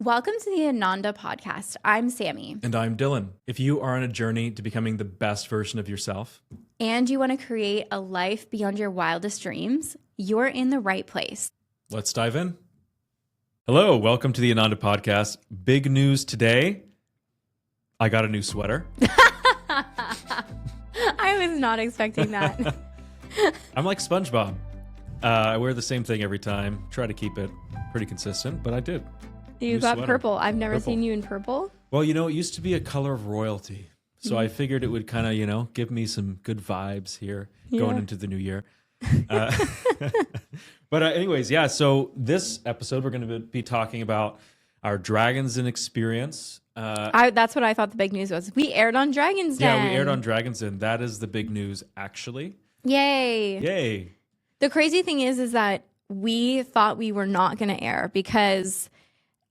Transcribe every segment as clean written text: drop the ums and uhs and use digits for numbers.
Welcome to the Ananda podcast. I'm Sammi. And I'm Dylan. If you are on a journey to becoming the best version of yourself, and you want to create a life beyond your wildest dreams, you're in the right place. Let's dive in. Hello, welcome to the Ananda podcast. Big news today. I got a new sweater. I was not expecting that. I'm like SpongeBob. I wear the same thing every time. Try to keep it pretty consistent, but I did. You got sweater. Purple. I've never seen you in purple. Well, it used to be a color of royalty. So I figured it would kind of, give me some good vibes here going into the new year. But anyways, so this episode, we're going to be talking about our Dragon's Den experience. That's what I thought the big news was. We aired on Dragon's Den. Yeah, we aired on Dragon's Den. That is the big news, actually. Yay. The crazy thing is that we thought we were not going to air because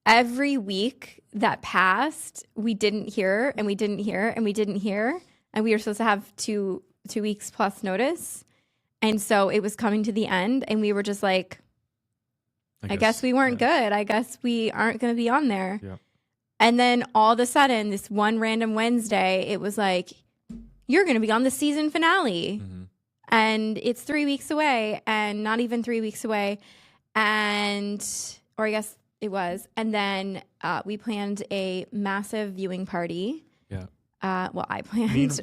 every week that passed, we didn't hear and we didn't hear and we didn't hear. And we were supposed to have two weeks plus notice. And so it was coming to the end and we were just like, I guess we weren't good. I guess we aren't going to be on there. Yeah. And then all of a sudden, this one random Wednesday, it was like, you're going to be on the season finale. Mm-hmm. And it's 3 weeks away and not even 3 weeks away. Or I guess it was. And then we planned a massive viewing party. Yeah. I planned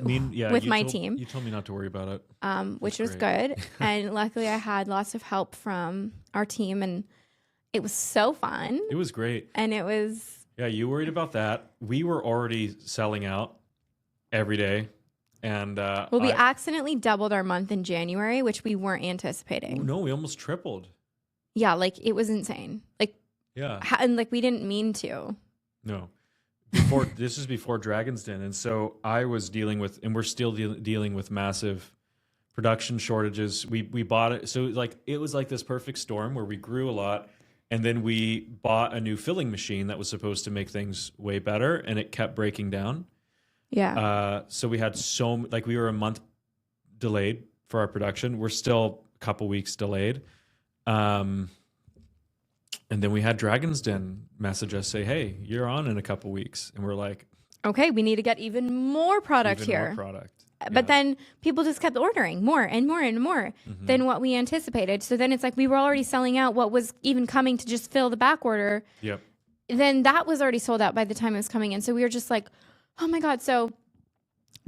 with my team. You told me not to worry about it. Which was good. And luckily I had lots of help from our team and it was so fun. It was great. And it was... Yeah, you worried about that. We were already selling out every day. And we accidentally doubled our month in January, which we weren't anticipating. No, we almost tripled. Yeah, it was insane. And we didn't mean to. No. This is before Dragon's Den. And so I was dealing with, and we're still dealing with massive production shortages. We bought it. So it was like this perfect storm where we grew a lot. And then we bought a new filling machine that was supposed to make things way better. And it kept breaking down. Yeah. So we had we were a month delayed for our production. We're still a couple weeks delayed. And then we had Dragon's Den message us, say, hey, you're on in a couple weeks. And we're like, okay, we need to get even more product here. But then people just kept ordering more and more and more than what we anticipated. So then it's like we were already selling out what was even coming to just fill the back order. Yep. Then that was already sold out by the time it was coming in. So we were just like, oh my God. So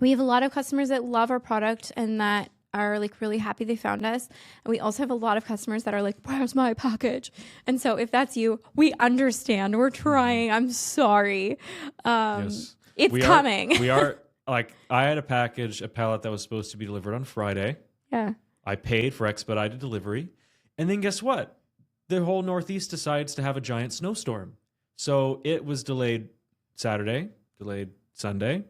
we have a lot of customers that love our product and that are really happy they found us. And we also have a lot of customers that are like, where's my package? And so if that's you, we understand. We're trying. I'm sorry. Yes. It's coming. We are I had a pallet that was supposed to be delivered on Friday. Yeah. I paid for expedited delivery. And then guess what? The whole Northeast decides to have a giant snowstorm. So it was delayed Saturday, delayed Sunday,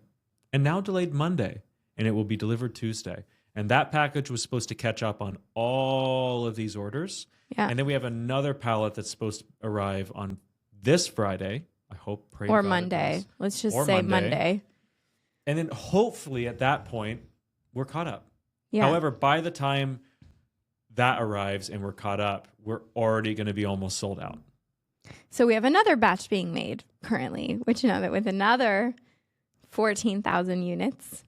and now delayed Monday. And it will be delivered Tuesday. And that package was supposed to catch up on all of these orders. Yeah. And then we have another pallet that's supposed to arrive on this Friday. I hope. Pray or God Monday. Let's just say Monday. And then hopefully at that point, we're caught up. Yeah. However, by the time that arrives and we're caught up, we're already going to be almost sold out. So we have another batch being made currently, with another 14,000 units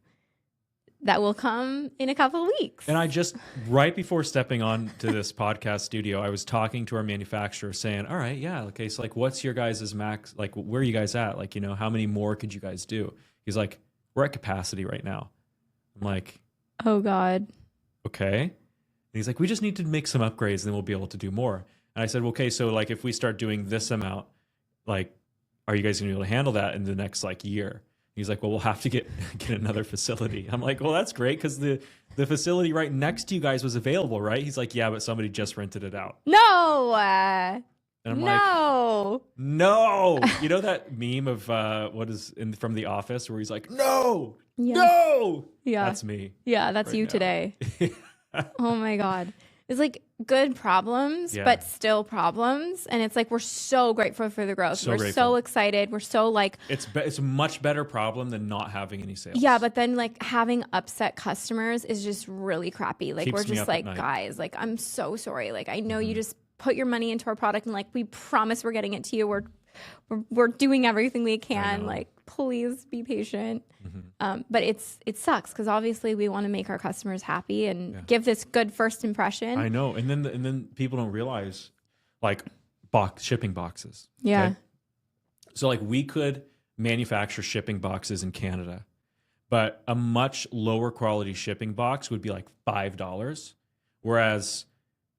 that will come in a couple of weeks. And I just, right before stepping on to this podcast studio, I was talking to our manufacturer saying, all right, yeah, okay, so what's your guys' max? Where are you guys at? How many more could you guys do? He's like, we're at capacity right now. I'm like, oh God. Okay. And he's like, we just need to make some upgrades and then we'll be able to do more. And I said, well, okay, so if we start doing this amount, are you guys going to be able to handle that in the next year? He's like, well, we'll have to get another facility. I'm like, well, that's great because the facility right next to you guys was available, right? He's like, yeah, but somebody just rented it out. No. And I'm no. No. You know that meme of from The Office where he's like, no, yeah. No. Yeah. That's me. Yeah, that's right you now. Today. Oh my God. It's good problems, but still problems. And it's we're so grateful for the growth. We're so excited. We're so it's a much better problem than not having any sales. Yeah, but then having upset customers is just really crappy. We're just guys, I'm so sorry. I know you just put your money into our product and we promise we're getting it to you. we're doing everything we can. Like, please be patient. But it sucks because obviously we want to make our customers happy and give this good first impression. I know. And then people don't realize like shipping boxes. Yeah. Okay? So like we could manufacture shipping boxes in Canada, but a much lower quality shipping box would be like $5. Whereas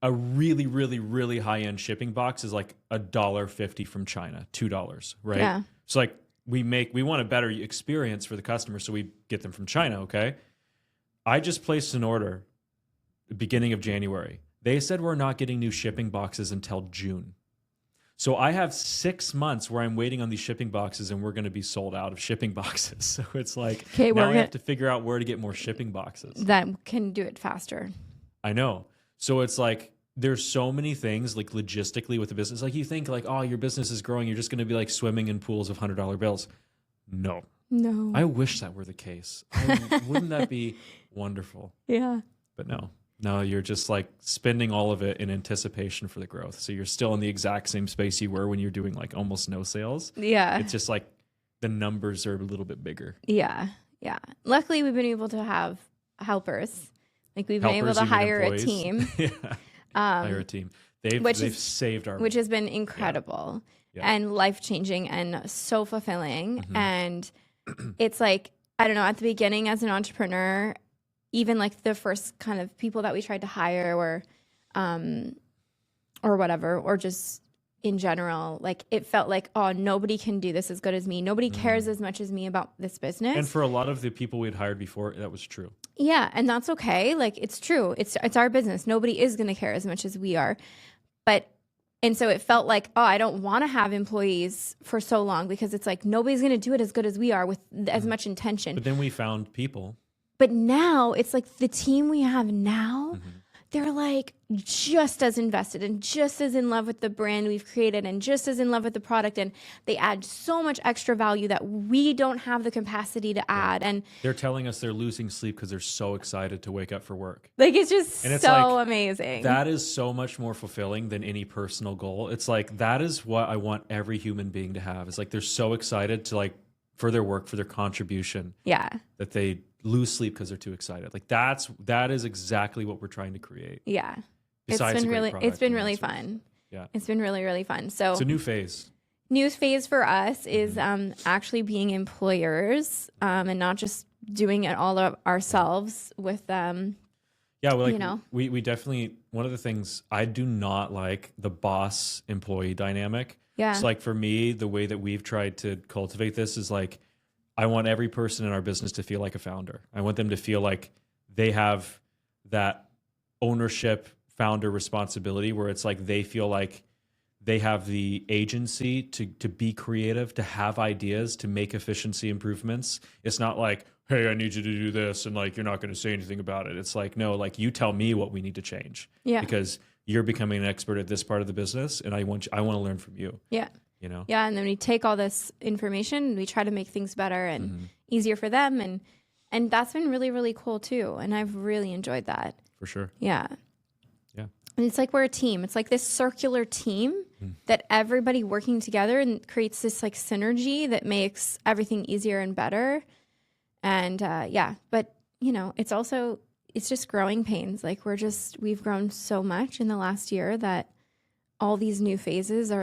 a really, really, really high end shipping box is like $1.50 from China, $2, right? Yeah. So like we want a better experience for the customer, so we get them from China, okay? I just placed an order the beginning of January. They said we're not getting new shipping boxes until June. So I have 6 months where I'm waiting on these shipping boxes and we're going to be sold out of shipping boxes. So it's like, now I have to figure out where to get more shipping boxes. That can do it faster. I know. So it's like, there's so many things like logistically with the business. Like you think like, oh, your business is growing. You're just going to be like swimming in pools of $100 bills. No. I wish that were the case. Wouldn't that be wonderful? Yeah. But no, you're just like spending all of it in anticipation for the growth. So you're still in the exact same space you were when you're doing like almost no sales. Yeah. It's just like the numbers are a little bit bigger. Yeah. Yeah. Luckily, we've been able to have helpers. Like we've been able to hire a team. Yeah. Hire a team. They've saved our... Which has been incredible and life-changing and so fulfilling. And it's like, I don't know, at the beginning as an entrepreneur, even like the first kind of people that we tried to hire or whatever, or just in general, like it felt like, oh, nobody can do this as good as me. Nobody cares as much as me about this business. And for a lot of the people we'd hired before, that was true. Yeah. And that's okay. Like it's true. It's our business. Nobody is going to care as much as we are. And so it felt like, oh, I don't want to have employees for so long because it's like, nobody's going to do it as good as we are with as much intention. But then we found people. But now it's like the team we have now, they're like just as invested and just as in love with the brand we've created and just as in love with the product. And they add so much extra value that we don't have the capacity to add. And they're telling us they're losing sleep because they're so excited to wake up for work. Like, it's just so amazing. That is so much more fulfilling than any personal goal. It's like, that is what I want every human being to have. It's like, they're so excited to like, for their work, for their contribution. Yeah. That they lose sleep because they're too excited. Like that is exactly what we're trying to create. Yeah. Besides it's been really fun. Yeah. It's been really, really fun. So it's a new phase. New phase for us is actually being employers and not just doing it all ourselves with yeah, well, like, we definitely, one of the things, I do not like the boss employee dynamic. Yeah. It's like for me, the way that we've tried to cultivate this is like, I want every person in our business to feel like a founder. I want them to feel like they have that ownership, founder responsibility where it's like they feel like they have the agency to be creative, to have ideas, to make efficiency improvements. It's not like, hey, I need you to do this and like you're not going to say anything about it. It's like, no, like you tell me what we need to change. Yeah. Because you're becoming an expert at this part of the business and I want to learn from you. Yeah. You know? Yeah, and then we take all this information and we try to make things better and easier for them, and that's been really, really cool too. And I've really enjoyed that. For sure. Yeah. Yeah. And it's like we're a team. It's like this circular team that everybody working together and creates this like synergy that makes everything easier and better. And but it's just growing pains. Like we've grown so much in the last year that all these new phases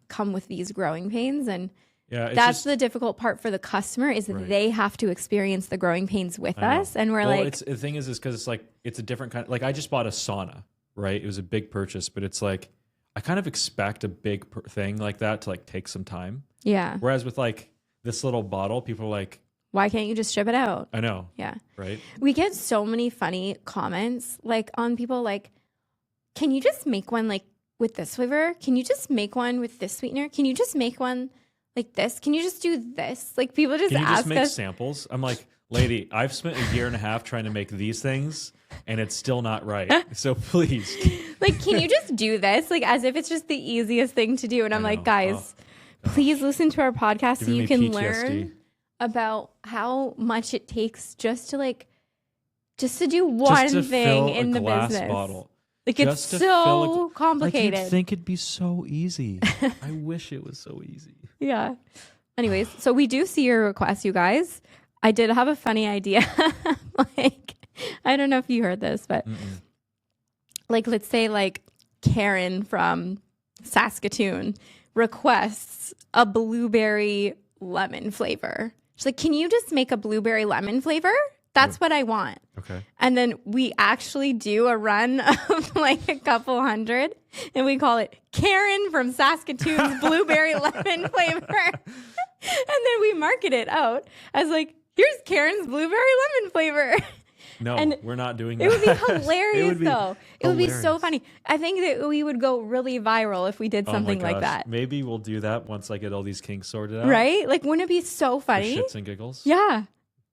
come with these growing pains. And that's the difficult part for the customer is that they have to experience the growing pains with us. And the thing is because it's like, it's a different kind. Like I just bought a sauna, right? It was a big purchase, but it's like, I kind of expect a big thing like that to like take some time. Yeah. Whereas with like this little bottle, people are like, why can't you just ship it out? I know. Yeah. Right. We get so many funny comments like on people like, can you just make one like with this flavor? Can you just make one with this sweetener? Can you just make one like this? Can you just do this? Like people just ask us. Can you just make samples? I'm like, lady, I've spent a year and a half trying to make these things and it's still not right. So please. Like, can you just do this? Like as if it's just the easiest thing to do. And I'm like, guys, please listen to our podcast so you can PTSD. Learn about how much it takes just to do one thing in the business. Bottle. Like, it's Just to fill so Like, complicated. you'd think it'd be so easy. I wish it was so easy. Yeah. Anyways, so we do see your requests, you guys. I did have a funny idea. Like, I don't know if you heard this, but like, let's say like Karen from Saskatoon requests a blueberry lemon flavor. She's like, can you just make a blueberry lemon flavor? That's what I want. Okay. And then we actually do a run of like a couple hundred, and we call it Karen from Saskatoon's blueberry lemon flavor. And then we market it out as like, here's Karen's blueberry lemon flavor. No, And we're not doing that. It would be hilarious, though. It would be so hilarious. funny. I think that we would go really viral if we did something like that. Maybe we'll do that once I get all these kinks sorted out. Right? Like, wouldn't it be so For funny? shits and giggles. Yeah.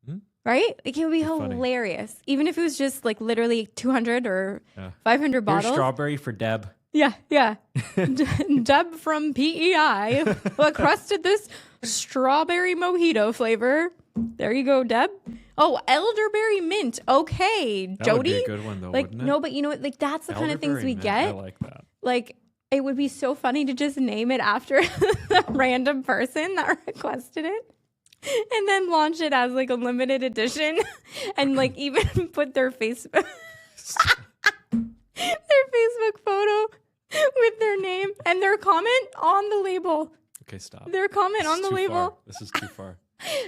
Hmm? Right? Like, it would be Funny. hilarious. Even if it was just like literally 200 or Yeah. 500 Here's bottles. strawberry for Deb. Yeah, yeah. Deb from PEI requested this strawberry mojito flavor. There you go, Deb. Oh, elderberry mint. Okay, That Jody. would be a good one, though, Like, wouldn't it? no, but you know what? Like, that's the kind of things Elderberry we mint, get. I like that. Like, it would be so funny to just name it after the random person that requested it, and then launch it as like a limited edition, and like even put their Facebook photo with their name and their comment on the label. Okay, stop. Their comment This on is the too label. far. This is too far.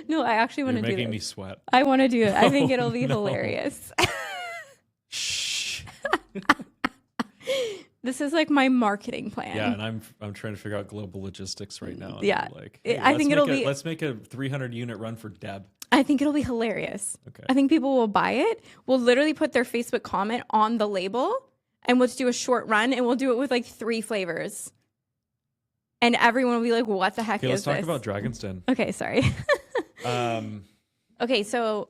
No, I actually want You're to do making this. me sweat. I want to do it. I think Oh, it'll be no. hilarious. Shh. This is like my marketing plan. Yeah, and I'm trying to figure out global logistics right now. and Yeah. I'm like, I think it'll be- Let's make a 300 unit run for Deb. I think it'll be hilarious. Okay. I think people will buy it. We'll literally put their Facebook comment on the label, and we'll just do a short run, and we'll do it with like 3 flavors. And everyone will be like, what the heck Okay, is let's talk this? about Dragon's Den. Okay, sorry. Okay, so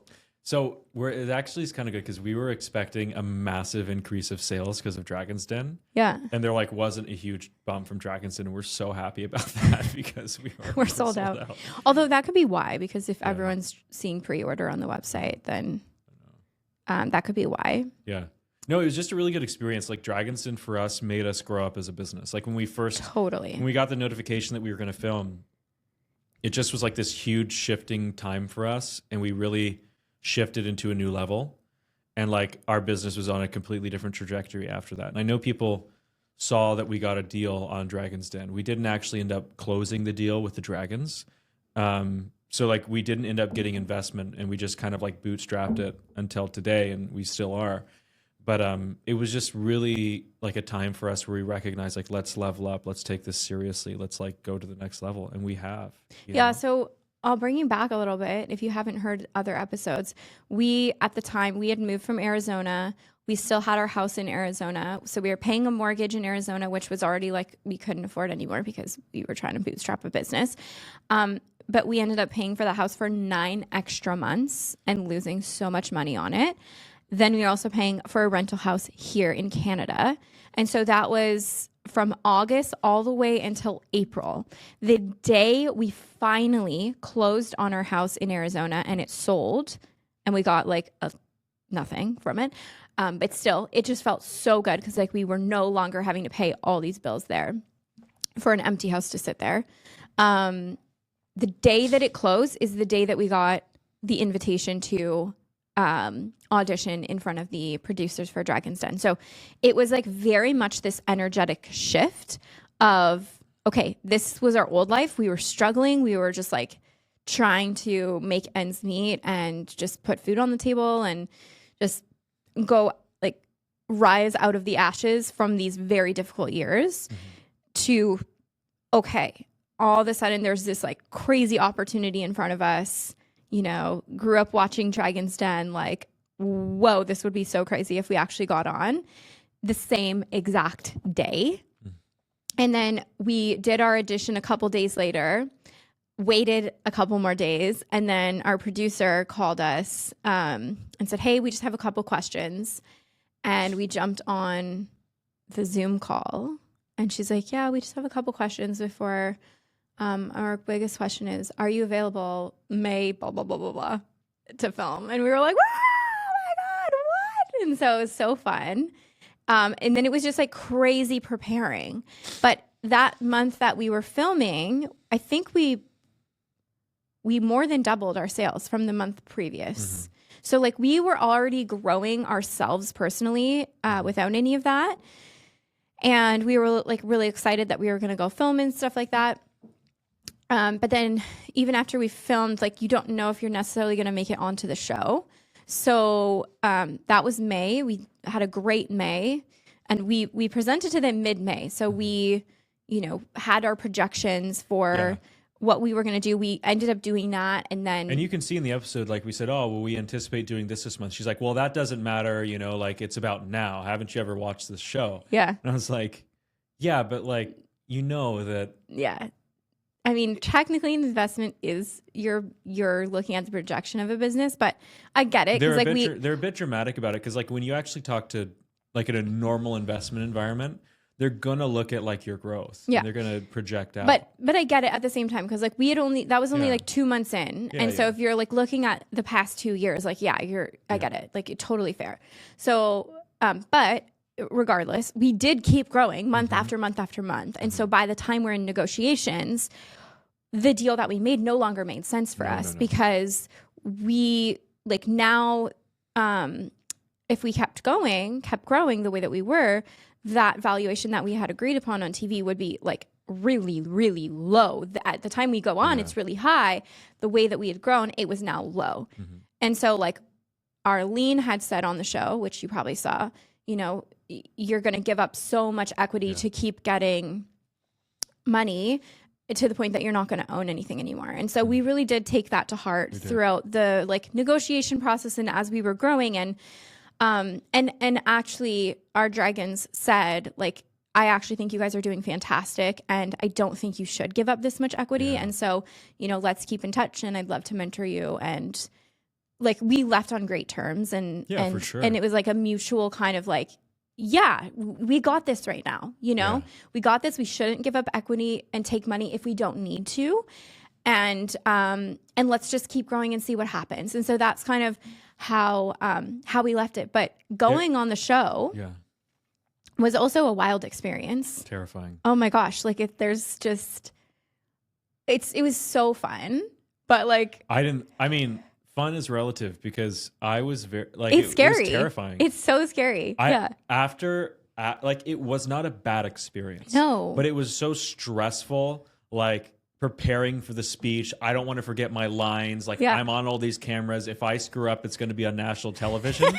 It actually is kind of good because we were expecting a massive increase of sales because of Dragon's Den. yeah, And there like wasn't a huge bump from Dragon's Den, and we're so happy about that because we're sold out. Although that could be why, because if everyone's seeing pre-order on the website, then that could be why. Yeah. No, it was just a really good experience. Like Dragon's Den for us made us grow up as a business. Like when we Totally. when we got the notification that we were going to film, it just was like this huge shifting time for us, and we really shifted into a new level, and like our business was on a completely different trajectory after that. And I know people saw that we got a deal on Dragon's Den. We didn't actually end up closing the deal with the Dragons. So like we didn't end up getting investment, and we just kind of like bootstrapped it until today, and we still are. But it was just really like a time for us where we recognized like, let's level up, let's take this seriously, let's like go to the next level, and we have. You know? So I'll bring you back a little bit. If you haven't heard other episodes, at the time we had moved from Arizona. We still had our house in Arizona. So we were paying a mortgage in Arizona, which was already like we couldn't afford anymore because we were trying to bootstrap a business. But we ended up paying for the house for 9 extra months and losing so much money on it. Then we were also paying for a rental house here in Canada. And so that was from August all the way until April. The day we finally closed on our house in Arizona and it sold, and we got like nothing from it. But still, it just felt so good because like we were no longer having to pay all these bills there for an empty house to sit there. The day that it closed is the day that we got the invitation to audition in front of the producers for Dragon's Den. So it was like very much this energetic shift of, okay, this was our old life. We were struggling. We were just like trying to make ends meet and just put food on the table and just go like rise out of the ashes from these very difficult years to, okay, all of a sudden there's this like crazy opportunity in front of us. You know, grew up watching Dragon's Den, like, whoa, this would be so crazy if we actually got on the same exact day. And then we did our audition a couple days later, waited a couple more days, and then our producer called us and said, hey, we just have a couple questions. And we jumped on the Zoom call, and she's like, yeah, we just have a couple questions before... our biggest question is, are you available May, blah, blah, blah, blah, blah, to film? And we were like, oh my God, what? And so it was so fun. And then it was just like crazy preparing. But that month that we were filming, I think we more than doubled our sales from the month previous. So like we were already growing ourselves personally without any of that. And we were like really excited that we were going to go film and stuff like that. But then even after we filmed, like you don't know if you're necessarily going to make it onto the show. So that was May. We had a great May, and we presented to them mid-May. So we, had our projections for what we were going to do. We ended up doing that. And you can see in the episode, like we said, oh, well, we anticipate doing this month. She's like, well, that doesn't matter. Like it's about now. Haven't you ever watched this show? Yeah. And I was like, yeah, but like, that. Yeah. I mean, technically, an investment is you're looking at the projection of a business, but I get it. They're a bit dramatic about it because, like, when you actually talk to, like, in a normal investment environment, they're gonna look at like your growth. Yeah, and they're gonna project out. But I get it at the same time because like that was only like 2 months in, and so if you're like looking at the past 2 years, like I get it, like totally fair. So, but regardless, we did keep growing month after month after month. And so by the time we're in negotiations, the deal that we made no longer made sense for us because we like now, if we kept growing the way that we were, that valuation that we had agreed upon on TV would be like really, really low. At the time we go on, it's really high. The way that we had grown, it was now low. And so like Arlene had said on the show, which you probably saw, you're going to give up so much equity to keep getting money to the point that you're not going to own anything anymore. And so we really did take that to heart throughout the like negotiation process and as we were growing. And actually our dragons said like, I actually think you guys are doing fantastic and I don't think you should give up this much equity. And so, let's keep in touch and I'd love to mentor you. And like we left on great terms and for sure. And it was like a mutual kind of like, we got this right now. We got this. We shouldn't give up equity and take money if we don't need to. And let's just keep growing and see what happens. And so that's kind of how we left it. But going on the show was also a wild experience. Terrifying. Oh my gosh. Like it was so fun, but like, fun is relative because I was very like it's scary. It was terrifying. It's so scary. It was not a bad experience. No, but it was so stressful. Like preparing for the speech, I don't want to forget my lines. Like I'm on all these cameras. If I screw up, it's going to be on national television.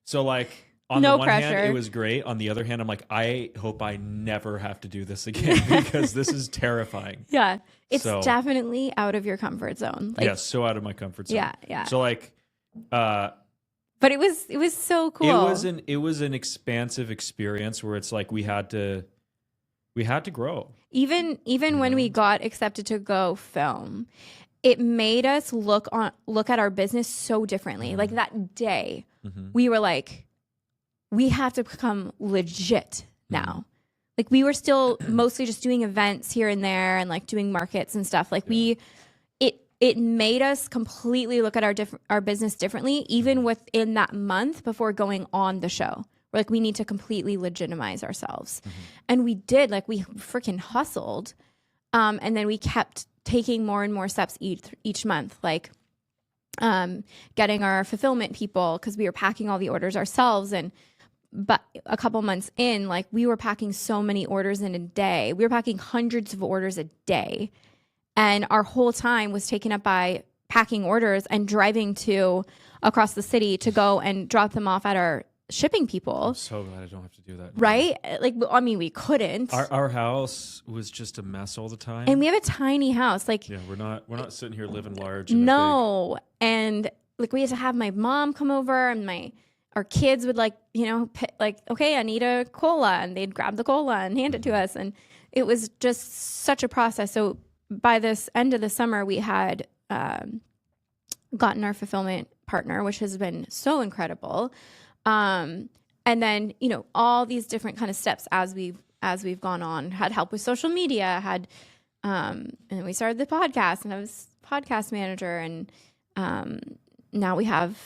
So like on the one hand, it was great. On the other hand, I'm like, I hope I never have to do this again because this is terrifying. It's definitely out of your comfort zone. Like, so out of my comfort zone. Yeah. So like, but it was so cool. It was an expansive experience where it's like we had to grow. Even when we got accepted to go film, it made us look at our business so differently. Like that day, we were like, we have to become legit now. Like we were still mostly just doing events here and there and like doing markets and stuff. Like it made us completely look at our business differently, even within that month before going on the show. We're like, we need to completely legitimize ourselves. And we did, like we freaking hustled. And then we kept taking more and more steps each month, like getting our fulfillment people because we were packing all the orders ourselves. But a couple months in, like we were packing so many orders in a day. We were packing hundreds of orders a day. And our whole time was taken up by packing orders and driving across the city to go and drop them off at our shipping people. I'm so glad I don't have to do that. Right? Like, we couldn't. Our house was just a mess all the time. And we have a tiny house. Like, we're not sitting here living large. No. And like we had to have my mom come over and our kids would like, okay, I need a cola, and they'd grab the cola and hand it to us. And it was just such a process. So by this end of the summer, we had gotten our fulfillment partner, which has been so incredible. And then, all these different kind of steps as we've gone on, had help with social media, and we started the podcast and I was podcast manager. And now we have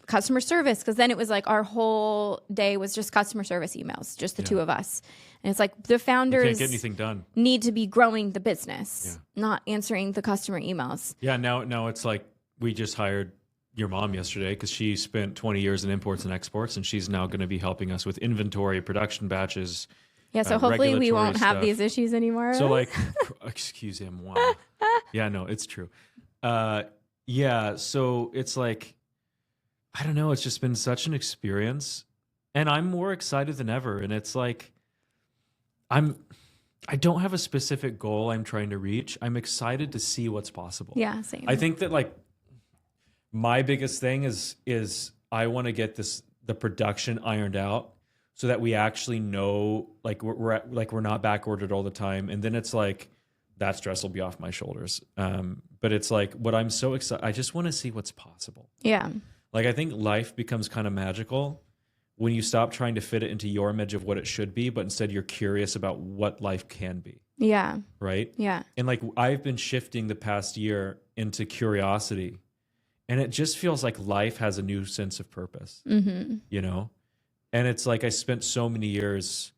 customer service, because then it was like our whole day was just customer service emails, just the two of us. And it's like the founders can't get anything done. Need to be growing the business, not answering the customer emails. Yeah, now it's like we just hired your mom yesterday because she spent 20 years in imports and exports, and she's now going to be helping us with inventory, production batches. Yeah, so hopefully we won't have these issues anymore. So like, excuse him. Wow. Yeah, no, it's true. Yeah, so it's like, I don't know. It's just been such an experience, and I'm more excited than ever. And it's like, I don't have a specific goal I'm trying to reach. I'm excited to see what's possible. Yeah, same. I think that like my biggest thing is I want to get the production ironed out so that we actually know like we're not back ordered all the time, and then it's like that stress will be off my shoulders. But it's like what I'm so excited. I just want to see what's possible. Yeah. Like I think life becomes kind of magical when you stop trying to fit it into your image of what it should be, but instead you're curious about what life can be. Yeah. Right? Yeah. And like I've been shifting the past year into curiosity, and it just feels like life has a new sense of purpose, you know? And it's like I spent so many years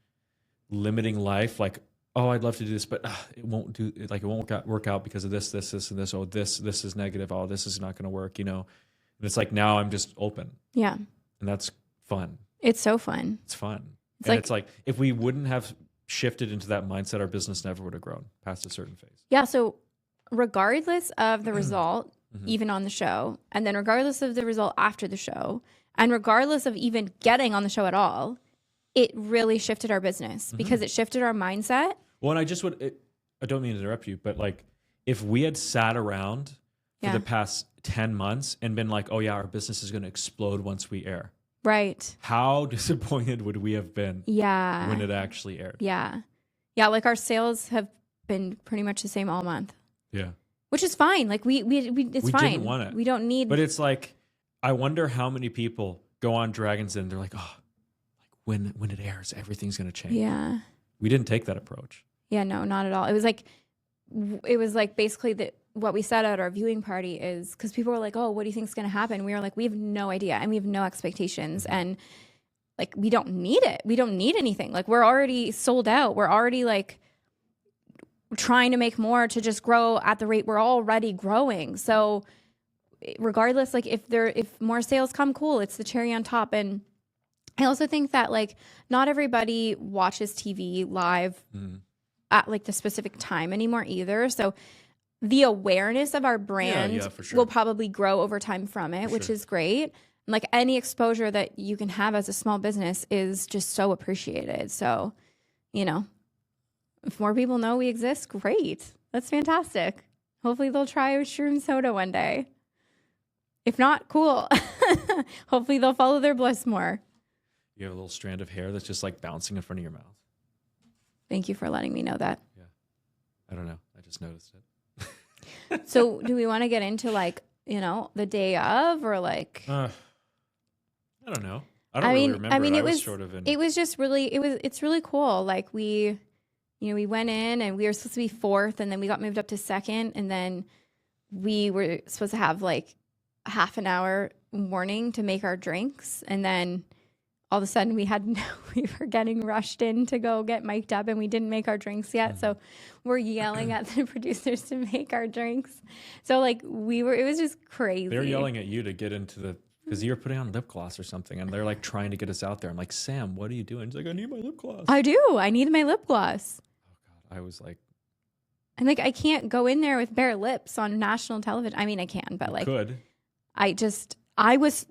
limiting life, like, oh, I'd love to do this, but it won't work out because of this, and this. Oh, this is negative. Oh, this is not going to work, you know? And it's like now I'm just open. Yeah. And that's fun. It's so fun. It's fun. It's like if we wouldn't have shifted into that mindset, our business never would have grown past a certain phase. Yeah. So regardless of the result, even on the show, and then regardless of the result after the show, and regardless of even getting on the show at all, it really shifted our business because it shifted our mindset. Well, and I don't mean to interrupt you, but like if we had sat around for the past 10 months and been like, oh yeah, our business is going to explode once we air. Right. How disappointed would we have been when it actually aired? Yeah. Yeah. Like our sales have been pretty much the same all month. Yeah. Which is fine. Like we it's fine. Didn't want it. We don't need. But it's like, I wonder how many people go on Dragon's Den. They're like, oh, like when it airs, everything's going to change. Yeah. We didn't take that approach. Yeah, no, not at all. It was like basically what we said at our viewing party is because people were like, oh, what do you think is going to happen? We were like, we have no idea and we have no expectations. And like, we don't need it. We don't need anything. Like we're already sold out. We're already like trying to make more to just grow at the rate we're already growing. So regardless, like if more sales come, cool, it's the cherry on top. And I also think that like not everybody watches TV live at like the specific time anymore either. So the awareness of our brand will probably grow over time from it, which is great. And like any exposure that you can have as a small business is just so appreciated. So, you know, if more people know we exist, great. That's fantastic. Hopefully they'll try a shroom soda one day. If not, cool. Hopefully they'll follow their bliss more. You have a little strand of hair that's just like bouncing in front of your mouth. Thank you for letting me know that. Yeah. I don't know. I just noticed it. So do we want to get into like, you know, the day of or like... I don't know. I don't really remember. I mean, it was just really, it's really cool. Like we went in and we were supposed to be fourth and then we got moved up to second. And then we were supposed to have like half an hour warning to make our drinks. And then all of a sudden we were getting rushed in to go get mic'd up and we didn't make our drinks yet. So we're yelling at the producers to make our drinks. So like it was just crazy. They're yelling at you to get into because you're putting on lip gloss or something and they're like trying to get us out there. I'm like, Sam, what are you doing? She's like, I need my lip gloss. I do. I need my lip gloss. Oh God. I was like. And like, I can't go in there with bare lips on national television. I mean, I can, but like. Could. I was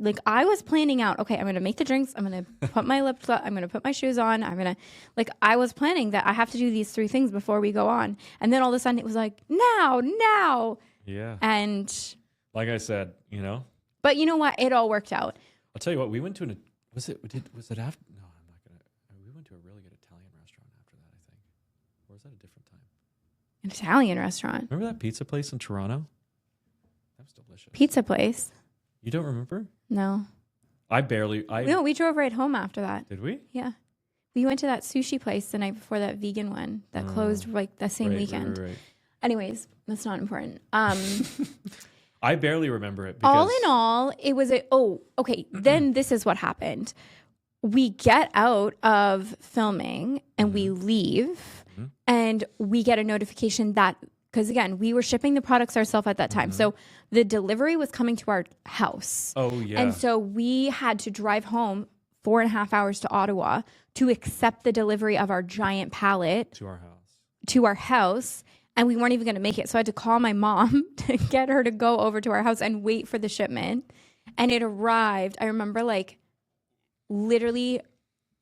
planning out, okay, I'm going to make the drinks. I'm going to put my lip gloss. I'm going to put my shoes on. I was planning that I have to do these 3 things before we go on. And then all of a sudden it was like, now. Yeah. And. Like I said, you know. But you know what? It all worked out. I'll tell you what, we went to was it after? No, I'm not going to. We went to a really good Italian restaurant after that, I think. Or was that a different time? An Italian restaurant. Remember that pizza place in Toronto? That was delicious. Pizza place? You don't remember? No. No, we drove right home after that. Did we? Yeah. We went to that sushi place the night before that vegan one that closed like the same weekend. Right. Anyways, that's not important. I barely remember it. All in all, it was then this is what happened. We get out of filming and we leave and we get a notification that, because again, we were shipping the products ourselves at that time. So the delivery was coming to our house. Oh, yeah. And so we had to drive home 4.5 hours to Ottawa to accept the delivery of our giant pallet to our house. And we weren't even going to make it. So I had to call my mom to get her to go over to our house and wait for the shipment. And it arrived. I remember like literally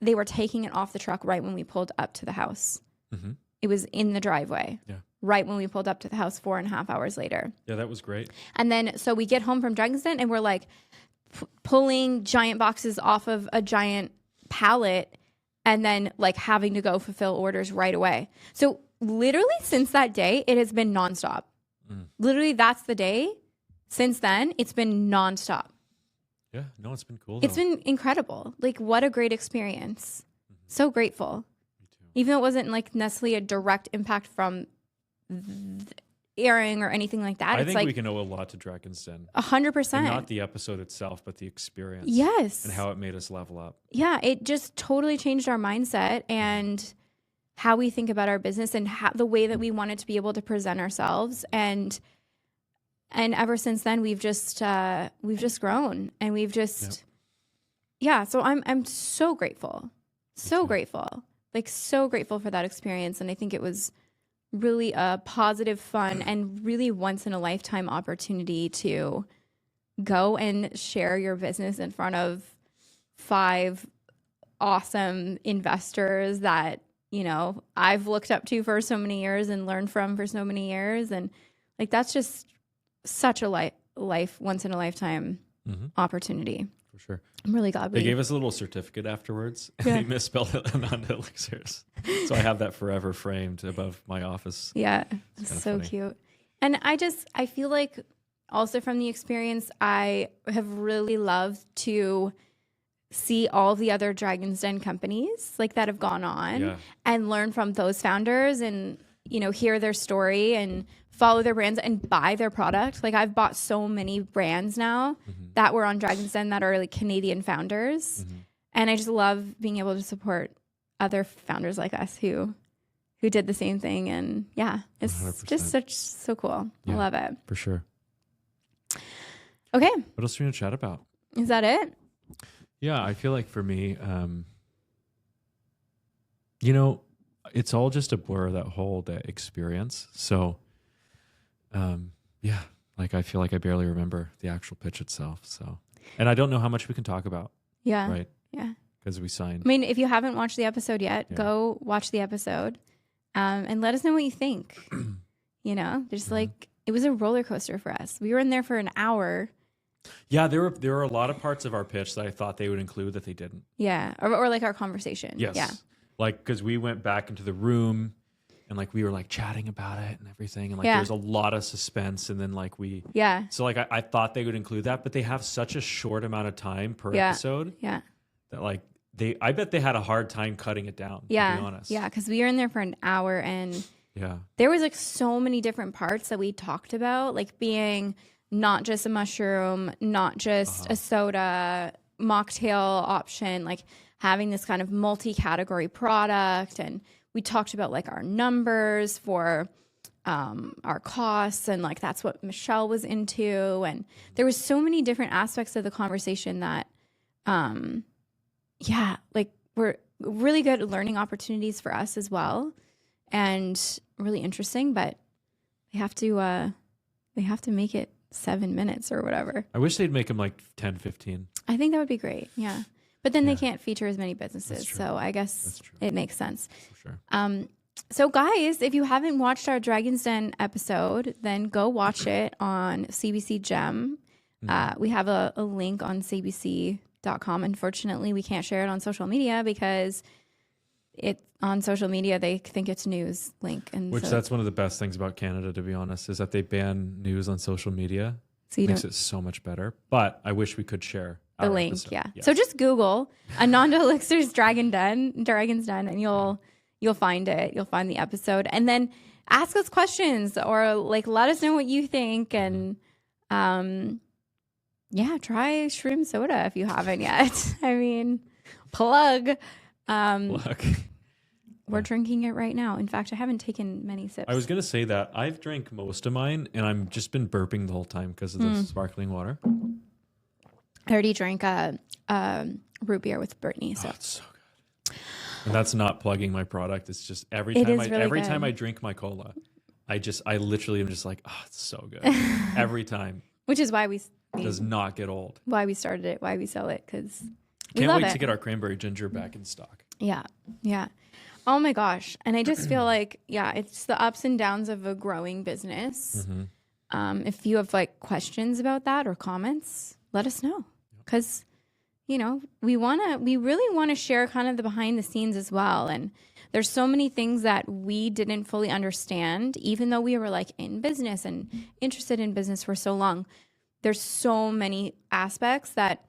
they were taking it off the truck right when we pulled up to the house. Mm-hmm. It was in the driveway. Yeah. Right when we pulled up to the house 4.5 hours later. Yeah, that was great. And then so we get home from Dragon's Den and we're like pulling giant boxes off of a giant pallet and then like having to go fulfill orders right away. So literally since that day, it has been nonstop. Literally, that's the day. Since then, it's been nonstop. Yeah, no, it's been cool. It's been incredible. Like, what a great experience. So grateful. Me too. Even though it wasn't like necessarily a direct impact from airing or anything like that. I it's think like we can owe a lot to Dragon's Den. 100%. And not the episode itself, but the experience. Yes. And how it made us level up. Yeah, it just totally changed our mindset and how we think about our business and the way that we wanted to be able to present ourselves. And ever since then, we've just grown and we've just, so I'm so grateful, grateful, like so grateful for that experience. And I think it was really a positive, fun, and really once in a lifetime opportunity to go and share your business in front of 5 awesome investors that, you know, I've looked up to for so many years and learned from for so many years. And like, that's just such a life once in a lifetime opportunity. For sure. I'm really glad they gave us a little certificate afterwards and they misspelled it Ananda Elixirs. So I have that forever framed above my office. Yeah. It's so funny. Cute. And I feel like also from the experience, I have really loved to see all the other Dragon's Den companies like that have gone on and learn from those founders and, you know, hear their story and follow their brands and buy their product. Like I've bought so many brands now that were on Dragon's Den that are like Canadian founders. And I just love being able to support other founders like us who did the same thing. And yeah, it's 100%. Just so cool. Yeah, I love it. For sure. Okay. What else are we going to chat about? Is that it? Yeah, I feel like for me, you know, it's all just a blur, that whole experience. So, yeah, like I feel like I barely remember the actual pitch itself. So, and I don't know how much we can talk about. Yeah. Right. Yeah. Because we signed. I mean, if you haven't watched the episode yet, go watch the episode, and let us know what you think. You know, just like it was a roller coaster for us. We were in there for an hour. Yeah, there were a lot of parts of our pitch that I thought they would include that they didn't. Yeah, or like our conversation. Yes. Yeah. Like, because we went back into the room and like we were like chatting about it and everything. And like there's a lot of suspense. And then like so like I thought they would include that, but they have such a short amount of time per episode. Yeah. That like I bet they had a hard time cutting it down, to be honest. Yeah, because we were in there for an hour and there was like so many different parts that we talked about, like being not just a mushroom, not just a soda, mocktail option, like having this kind of multi-category product. And we talked about like our numbers for our costs, and like that's what Michelle was into. And there was so many different aspects of the conversation that like were really good learning opportunities for us as well, and really interesting. But they have to make it 7 minutes or whatever. I wish they'd make them like 10, 15. I think that would be great. Yeah. But then they can't feature as many businesses. So I guess it makes sense. For sure. So guys, if you haven't watched our Dragon's Den episode, then go watch it on CBC Gem. We have a link on cbc.com. Unfortunately, we can't share it on social media because on social media they think it's news link, and that's one of the best things about Canada, to be honest, is that they ban news on social media. So it makes it so much better. But I wish we could share the link. Episode. Yeah. Yes. So just Google Ananda Elixir's Dragon's Den, and you'll find it. You'll find the episode, and then ask us questions or like let us know what you think, and Yeah, try shroom soda if you haven't yet. I mean, plug. We're drinking it right now. In fact, I haven't taken many sips. I was going to say that I've drank most of mine and I've just been burping the whole time because of the sparkling water. I already drank a root beer with Brittany. So. Oh, it's so good. And that's not plugging my product. It's just every time I drink my cola, I literally am just like, oh, it's so good. Every time. Which is why it does not get old. Why we started it, why we sell it, because can't wait to get our cranberry ginger back in stock. Yeah. Yeah. Oh my gosh. And I just feel like, yeah, it's the ups and downs of a growing business. Mm-hmm. If you have like questions about that or comments, let us know. Because, you know, we really want to share kind of the behind the scenes as well. And there's so many things that we didn't fully understand, even though we were like in business and interested in business for so long. There's so many aspects that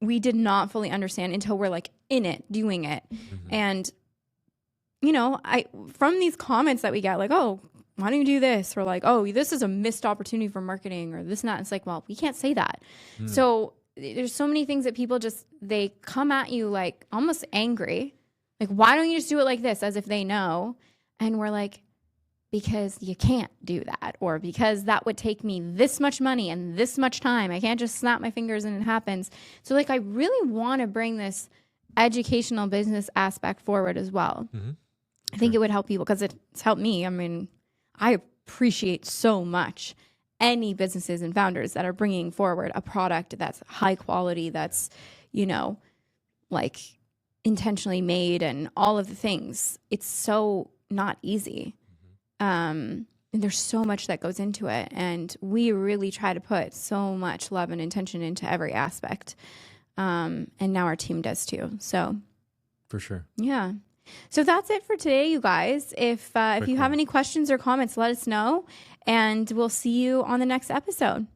we did not fully understand until we're like in it, doing it. Mm-hmm. And, you know, from these comments that we get, like, oh, why don't you do this? Or like, oh, this is a missed opportunity for marketing or this and that. It's like, well, we can't say that. So there's so many things that people they come at you like almost angry. Like, why don't you just do it like this? As if they know. And we're like, because you can't do that. Or because that would take me this much money and this much time. I can't just snap my fingers and it happens. So like, I really want to bring this educational business aspect forward as well. Mm-hmm. I think it would help people because it's helped me. I mean, I appreciate so much any businesses and founders that are bringing forward a product that's high quality, that's, you know, like intentionally made and all of the things. It's so not easy. And there's so much that goes into it. And we really try to put so much love and intention into every aspect. And now our team does too. So for sure. Yeah. So that's it for today, you guys. If you have any questions or comments, let us know. And we'll see you on the next episode.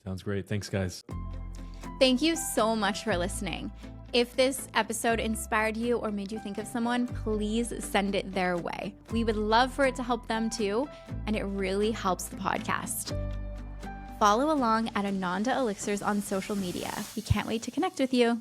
Sounds great. Thanks, guys. Thank you so much for listening. If this episode inspired you or made you think of someone, please send it their way. We would love for it to help them too, and it really helps the podcast. Follow along at Ananda Elixirs on social media. We can't wait to connect with you.